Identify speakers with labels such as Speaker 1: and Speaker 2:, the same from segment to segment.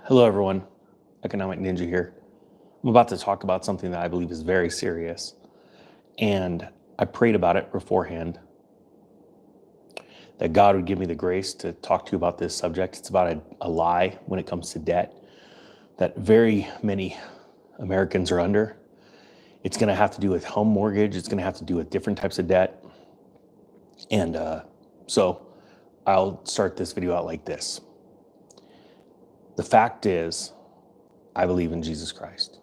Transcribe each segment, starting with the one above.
Speaker 1: Hello, everyone. Economic Ninja here. I'm about to talk about something that I believe is very serious. And I prayed about it beforehand, that God would give me the grace to talk to you about this subject. It's about a lie when it comes to debt that very many Americans are under. It's going to have to do with home mortgage. It's going to have to do with different types of debt. And so I'll start this video out like this. The fact is, I believe in Jesus Christ.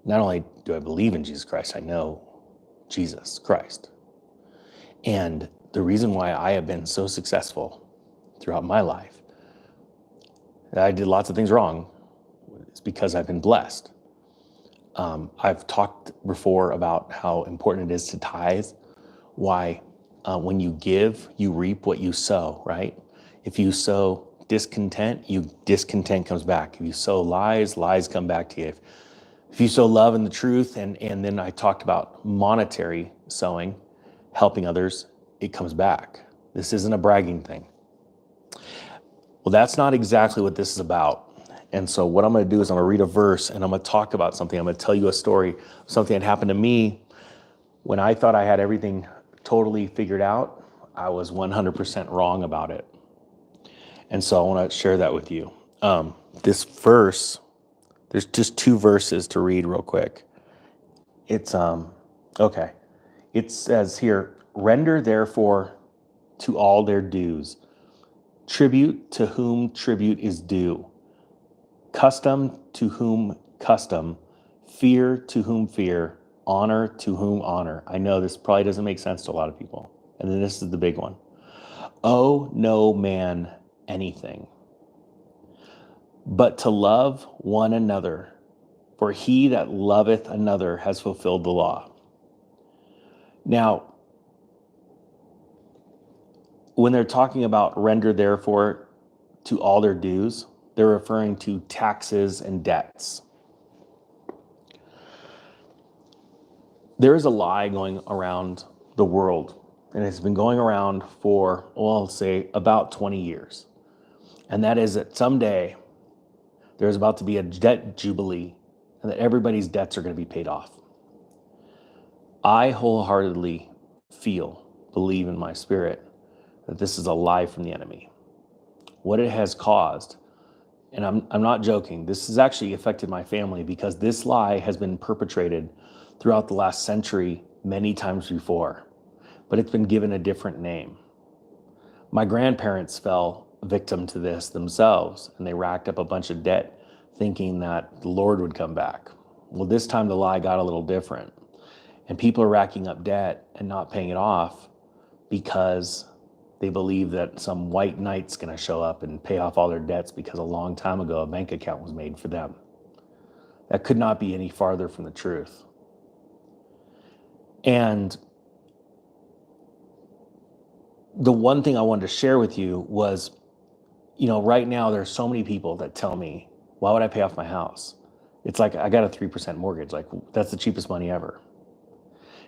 Speaker 1: Not only do I believe in Jesus Christ, I know Jesus Christ. And the reason why I have been so successful throughout my life, I did lots of things wrong, is because I've been blessed. I've talked before about how important it is to tithe, why when you give, you reap what you sow, right? If you sow discontent, discontent comes back. If you sow lies, lies come back to you. If you sow love and the truth, and then I talked about monetary sowing, helping others, it comes back. This isn't a bragging thing. Well, that's not exactly what this is about. And so what I'm going to do is I'm going to read a verse and I'm going to talk about something. I'm going to tell you a story, something that happened to me when I thought I had everything totally figured out. I was 100% wrong about it. And so I want to share that with you. This verse, there's just two verses to read real quick. It's, okay. It says here, render therefore to all their dues, tribute to whom tribute is due, custom to whom custom, fear to whom fear, honor to whom honor. I know this probably doesn't make sense to a lot of people. And then this is the big one. Owe no man anything, but to love one another, for he that loveth another has fulfilled the law. Now, when they're talking about render therefore to all their dues, they're referring to taxes and debts. There is a lie going around the world, and it's been going around for, well, I'll say about 20 years. And that is that someday there's about to be a debt jubilee and that everybody's debts are going to be paid off. I wholeheartedly believe in my spirit that this is a lie from the enemy. What it has caused, and I'm not joking, this has actually affected my family because this lie has been perpetrated throughout the last century many times before, but it's been given a different name. My grandparents fell victim to this themselves, and they racked up a bunch of debt thinking that the Lord would come back. Well, this time the lie got a little different, and people are racking up debt and not paying it off because they believe that some white knight's going to show up and pay off all their debts because a long time ago a bank account was made for them. That could not be any farther from the truth. And the one thing I wanted to share with you was, right now there's so many people that tell me, why would I pay off my house? It's like I got a 3% mortgage. Like, that's the cheapest money ever.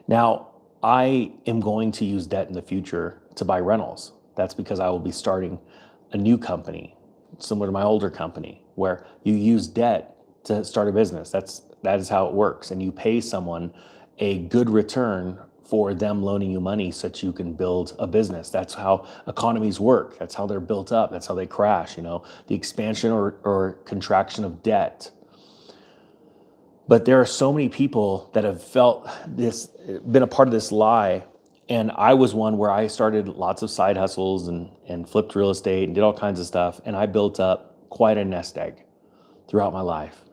Speaker 1: Now, I am going to use debt in the future to buy rentals. That's because I will be starting a new company, similar to my older company, where you use debt to start a business. That is how it works. And you pay someone a good return for them loaning you money so that you can build a business. That's how economies work. That's how they're built up. That's how they crash, the expansion or contraction of debt. But there are so many people that have felt this, been a part of this lie. And I was one where I started lots of side hustles and flipped real estate and did all kinds of stuff. And I built up quite a nest egg throughout my life.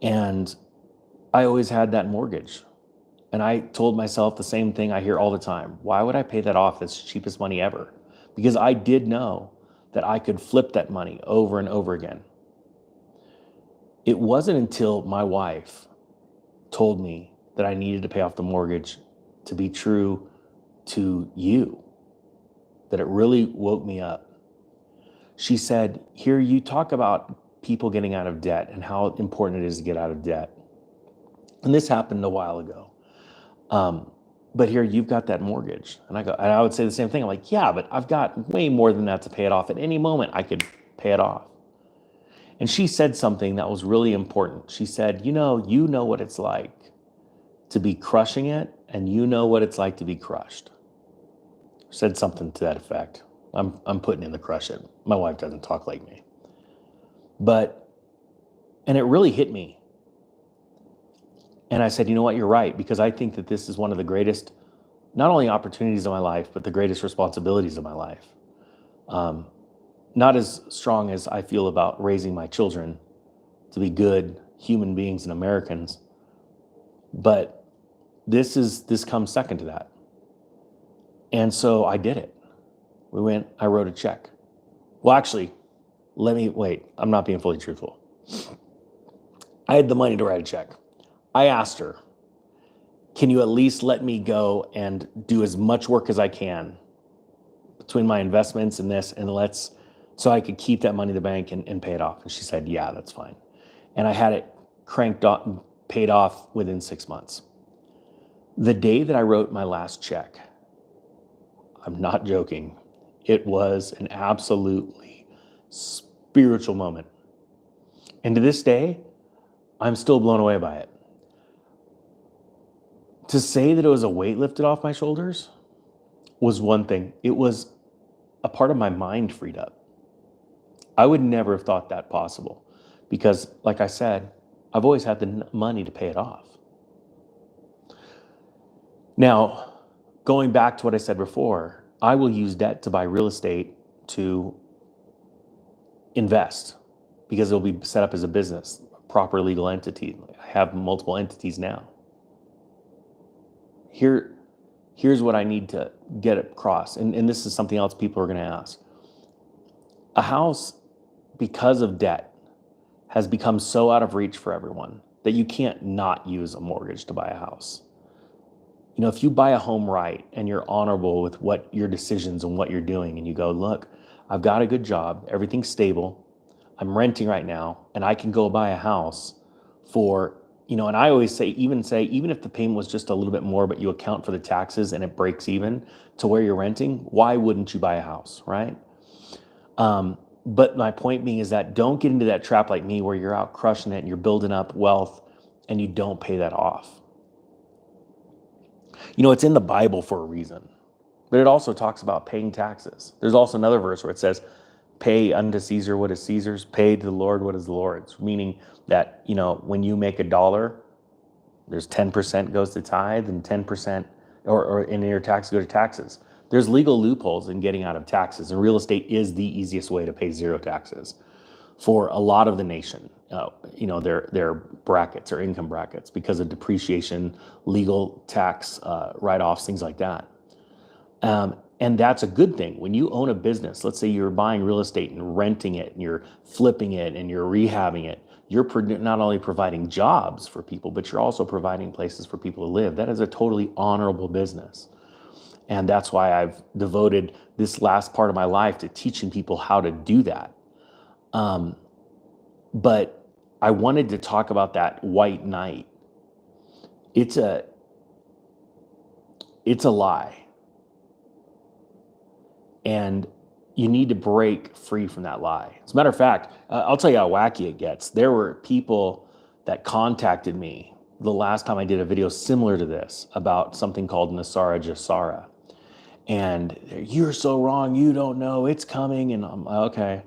Speaker 1: And I always had that mortgage. And I told myself the same thing I hear all the time. Why would I pay that off? That's the cheapest money ever. Because I did know that I could flip that money over and over again. It wasn't until my wife told me that I needed to pay off the mortgage to be true to you that it really woke me up. She said, here you talk about people getting out of debt and how important it is to get out of debt. And this happened a while ago. But here you've got that mortgage. And I would say the same thing. I'm like, yeah, but I've got way more than that to pay it off. At any moment, I could pay it off. And she said something that was really important. She said, you know what it's like to be crushing it, and you know what it's like to be crushed. Said something to that effect. I'm putting in the crush it. My wife doesn't talk like me. And it really hit me. And I said, you know what, you're right, because I think that this is one of the greatest, not only opportunities of my life, but the greatest responsibilities of my life. Not as strong as I feel about raising my children to be good human beings and Americans, but this comes second to that. And so I did it. I wrote a check. Well, actually, I'm not being fully truthful. I had the money to write a check. I asked her, can you at least let me go and do as much work as I can between my investments and this, and so I could keep that money in the bank and pay it off? And she said, yeah, that's fine. And I had it paid off within 6 months. The day that I wrote my last check, I'm not joking, it was an absolutely spiritual moment. And to this day, I'm still blown away by it. To say that it was a weight lifted off my shoulders was one thing. It was a part of my mind freed up. I would never have thought that possible because, like I said, I've always had the money to pay it off. Now, going back to what I said before, I will use debt to buy real estate to invest because it'll be set up as a business, a proper legal entity. I have multiple entities now. Here's what I need to get across, and this is something else people are going to ask. A house, because of debt, has become so out of reach for everyone that you can't not use a mortgage to buy a house. If you buy a home right and you're honorable with what your decisions and what you're doing, and you go, look, I've got a good job, everything's stable, I'm renting right now, and I can go buy a house for, and I always say, even if the payment was just a little bit more, but you account for the taxes and it breaks even to where you're renting, why wouldn't you buy a house, right? But my point being is that don't get into that trap like me where you're out crushing it and you're building up wealth and you don't pay that off. It's in the Bible for a reason, but it also talks about paying taxes. There's also another verse where it says, pay unto Caesar what is Caesar's, pay to the Lord what is the Lord's, meaning that, when you make $1, there's 10% goes to tithe and 10% or in your tax go to taxes. There's legal loopholes in getting out of taxes, and real estate is the easiest way to pay zero taxes for a lot of the nation. Their brackets or income brackets because of depreciation, legal tax write-offs, things like that. And that's a good thing. When you own a business, let's say you're buying real estate and renting it and you're flipping it and you're rehabbing it, you're not only providing jobs for people, but you're also providing places for people to live. That is a totally honorable business. And that's why I've devoted this last part of my life to teaching people how to do that. But I wanted to talk about that white knight. It's a lie. And you need to break free from that lie. As a matter of fact, I'll tell you how wacky it gets. There were people that contacted me the last time I did a video similar to this about something called Nasara Jasara. And you're so wrong, you don't know, it's coming. And I'm okay.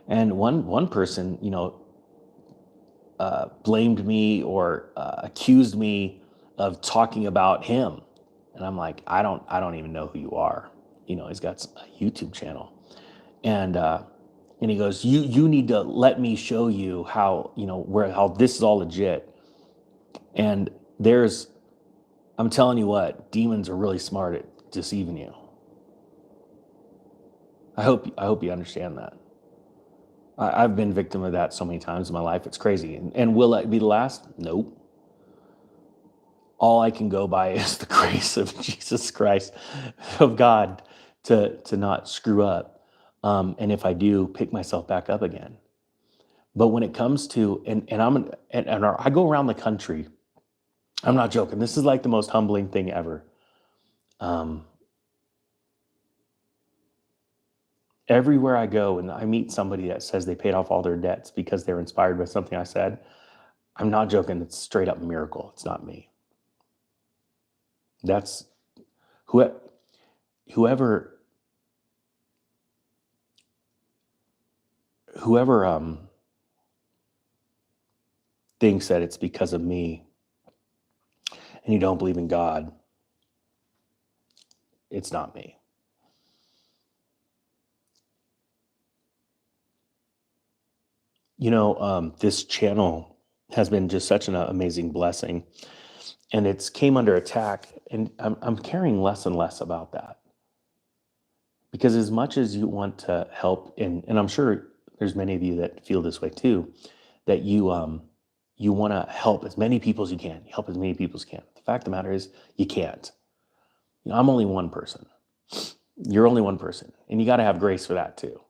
Speaker 1: And one person, blamed me or accused me of talking about him. And I'm like, I don't even know who you are. He's got a YouTube channel. And he goes, you need to let me show you how, how this is all legit. And I'm telling you what, demons are really smart at deceiving you. I hope you understand that. I've been victim of that so many times in my life. It's crazy. And will that be the last? Nope. All I can go by is the grace of Jesus Christ, of God, to not screw up. And if I do, pick myself back up again. But when it comes to, and I go around the country, I'm not joking. This is like the most humbling thing ever. Everywhere I go and I meet somebody that says they paid off all their debts because they're inspired by something I said, I'm not joking. It's straight up miracle. It's not me. That's who, whoever, whoever thinks that it's because of me and you don't believe in God, it's not me. This channel has been just such an amazing blessing, and it's came under attack, and I'm caring less and less about that, because as much as you want to help, and I'm sure there's many of you that feel this way too, that you want to help as many people as you can, help as many people as you can. The fact of the matter is you can't. I'm only one person. You're only one person, and you got to have grace for that too.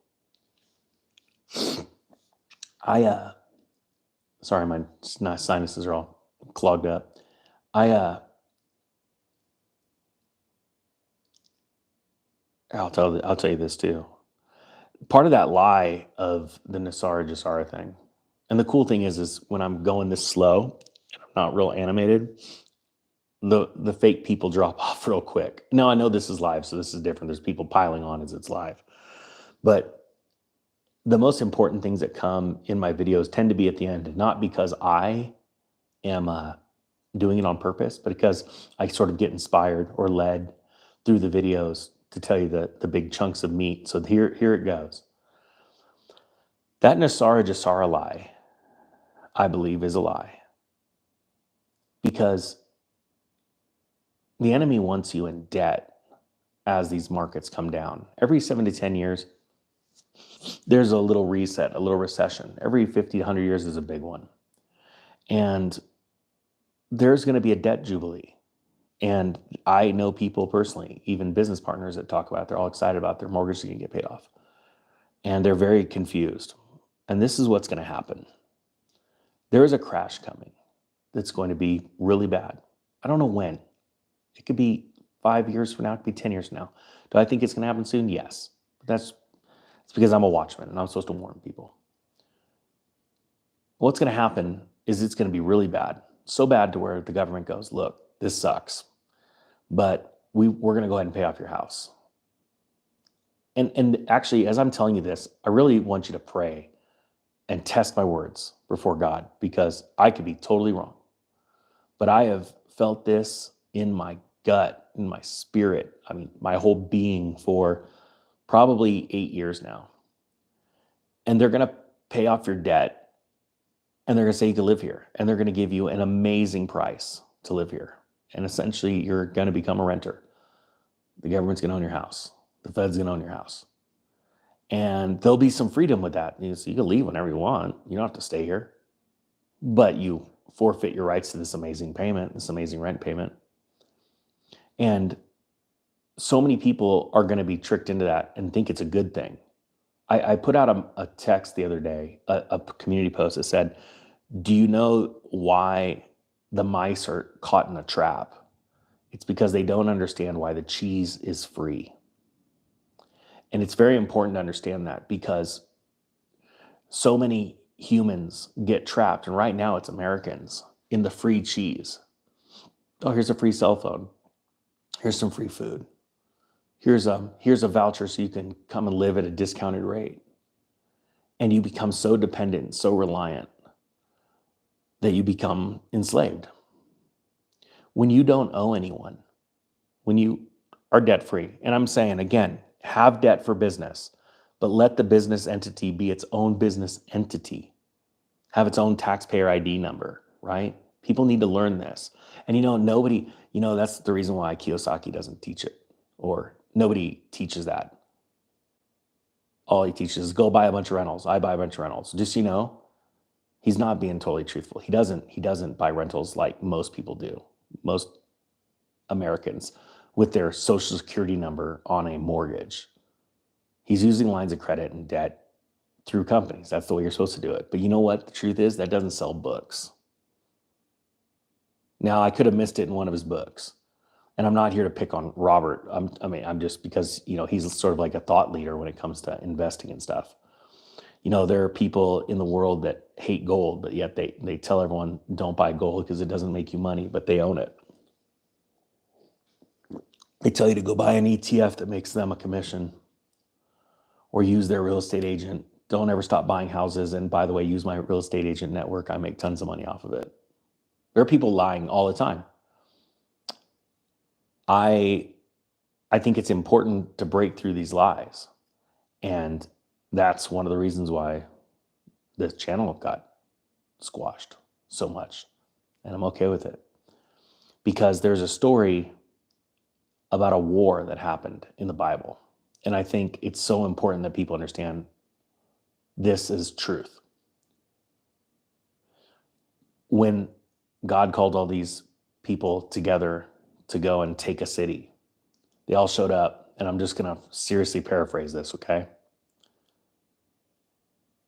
Speaker 1: Sorry, my sinuses are all clogged up. I'll tell you this too. Part of that lie of the Nasara Jasara thing, and the cool thing is when I'm going this slow and I'm not real animated, the fake people drop off real quick. Now I know this is live, so this is different. There's people piling on as it's live, but the most important things that come in my videos tend to be at the end, not because I am doing it on purpose, but because I sort of get inspired or led through the videos to tell you the big chunks of meat. So here it goes. That Nasara Jasara lie, I believe, is a lie, because the enemy wants you in debt as these markets come down. Every 7 to 10 years, there's a little reset, a little recession. Every 50 to 100 years is a big one. And there's going to be a debt jubilee. And I know people personally, even business partners, that talk about it. They're all excited about their mortgage going to get paid off. And they're very confused. And this is what's going to happen. There is a crash coming that's going to be really bad. I don't know when. It could be 5 years from now. It could be 10 years from now. Do I think it's going to happen soon? Yes. It's because I'm a watchman and I'm supposed to warn people. What's going to happen is it's going to be really bad. So bad to where the government goes, look, this sucks, but we're going to go ahead and pay off your house. And actually, as I'm telling you this, I really want you to pray and test my words before God, because I could be totally wrong. But I have felt this in my gut, in my spirit, my whole being for probably 8 years now. And they're going to pay off your debt, and they're going to say you can live here, and they're going to give you an amazing price to live here. And essentially, you're going to become a renter. The government's going to own your house. The Fed's going to own your house. And there'll be some freedom with that. So you can leave whenever you want. You don't have to stay here. But you forfeit your rights to this amazing payment, this amazing rent payment. And so many people are going to be tricked into that and think it's a good thing. I put out a text the other day, a community post that said, do you know why the mice are caught in a trap? It's because they don't understand why the cheese is free. And it's very important to understand that, because so many humans get trapped, and right now it's Americans, in the free cheese. Oh, here's a free cell phone. Here's some free food. Here's a voucher so you can come and live at a discounted rate. And you become so dependent, so reliant, that you become enslaved. When you don't owe anyone, when you are debt-free, and I'm saying, again, have debt for business, but let the business entity be its own business entity. Have its own taxpayer ID number, right? People need to learn this. And nobody, that's the reason why Kiyosaki doesn't teach it, or nobody teaches that. All he teaches is go buy a bunch of rentals. I buy a bunch of rentals. Just he's not being totally truthful. He doesn't buy rentals like most people do. Most Americans with their social security number on a mortgage. He's using lines of credit and debt through companies. That's the way you're supposed to do it. But you know what? The truth is that doesn't sell books. Now, I could have missed it in one of his books. And I'm not here to pick on Robert. I'm just because, he's sort of like a thought leader when it comes to investing and stuff. There are people in the world that hate gold, but yet they tell everyone don't buy gold because it doesn't make you money, but they own it. They tell you to go buy an ETF that makes them a commission or use their real estate agent. Don't ever stop buying houses. And by the way, use my real estate agent network. I make tons of money off of it. There are people lying all the time. I think it's important to break through these lies. And that's one of the reasons why this channel got squashed so much. And I'm okay with it. Because there's a story about a war that happened in the Bible. And I think it's so important that people understand this is truth. When God called all these people together to go and take a city, they all showed up, and I'm just going to seriously paraphrase this, okay?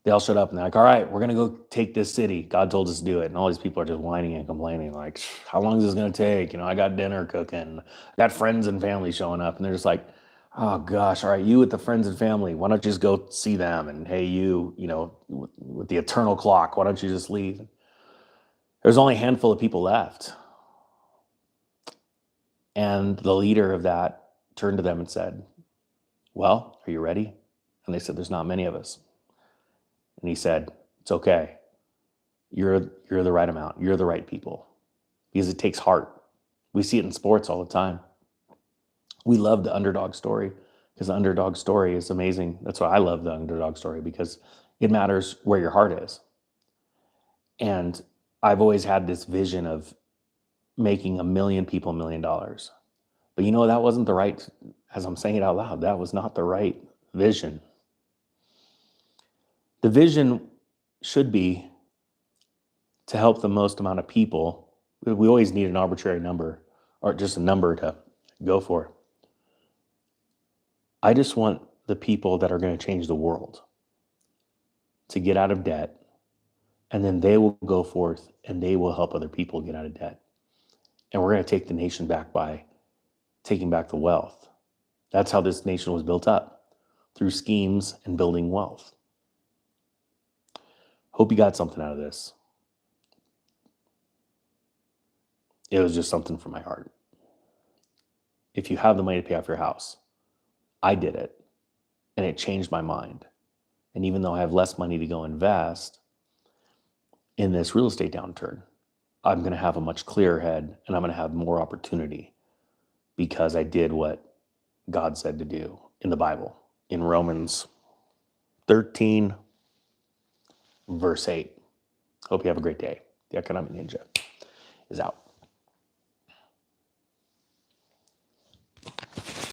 Speaker 1: They all showed up and they're like, all right, we're going to go take this city. God told us to do it. And all these people are just whining and complaining like, how long is this going to take? I got dinner cooking. I got friends and family showing up. And they're just like, oh gosh, all right, you with the friends and family, why don't you just go see them? And hey, you with the eternal clock, why don't you just leave? There's only a handful of people left. And the leader of that turned to them and said, well, are you ready? And they said, there's not many of us. And he said, it's okay. You're the right amount. You're the right people. Because it takes heart. We see it in sports all the time. We love the underdog story because the underdog story is amazing. That's why I love the underdog story, because it matters where your heart is. And I've always had this vision of making 1 million people $1 million. But that wasn't the right, as I'm saying it out loud, that was not the right vision. The vision should be to help the most amount of people. We always need an arbitrary number or just a number to go for. I just want the people that are going to change the world to get out of debt, and then they will go forth and they will help other people get out of debt. And we're going to take the nation back by taking back the wealth. That's how this nation was built up, through schemes and building wealth. Hope you got something out of this. It was just something from my heart. If you have the money to pay off your house, I did it, and it changed my mind. And even though I have less money to go invest in this real estate downturn, I'm going to have a much clearer head, and I'm going to have more opportunity because I did what God said to do in the Bible. In Romans 13, verse 8. Hope you have a great day. The Economic Ninja is out.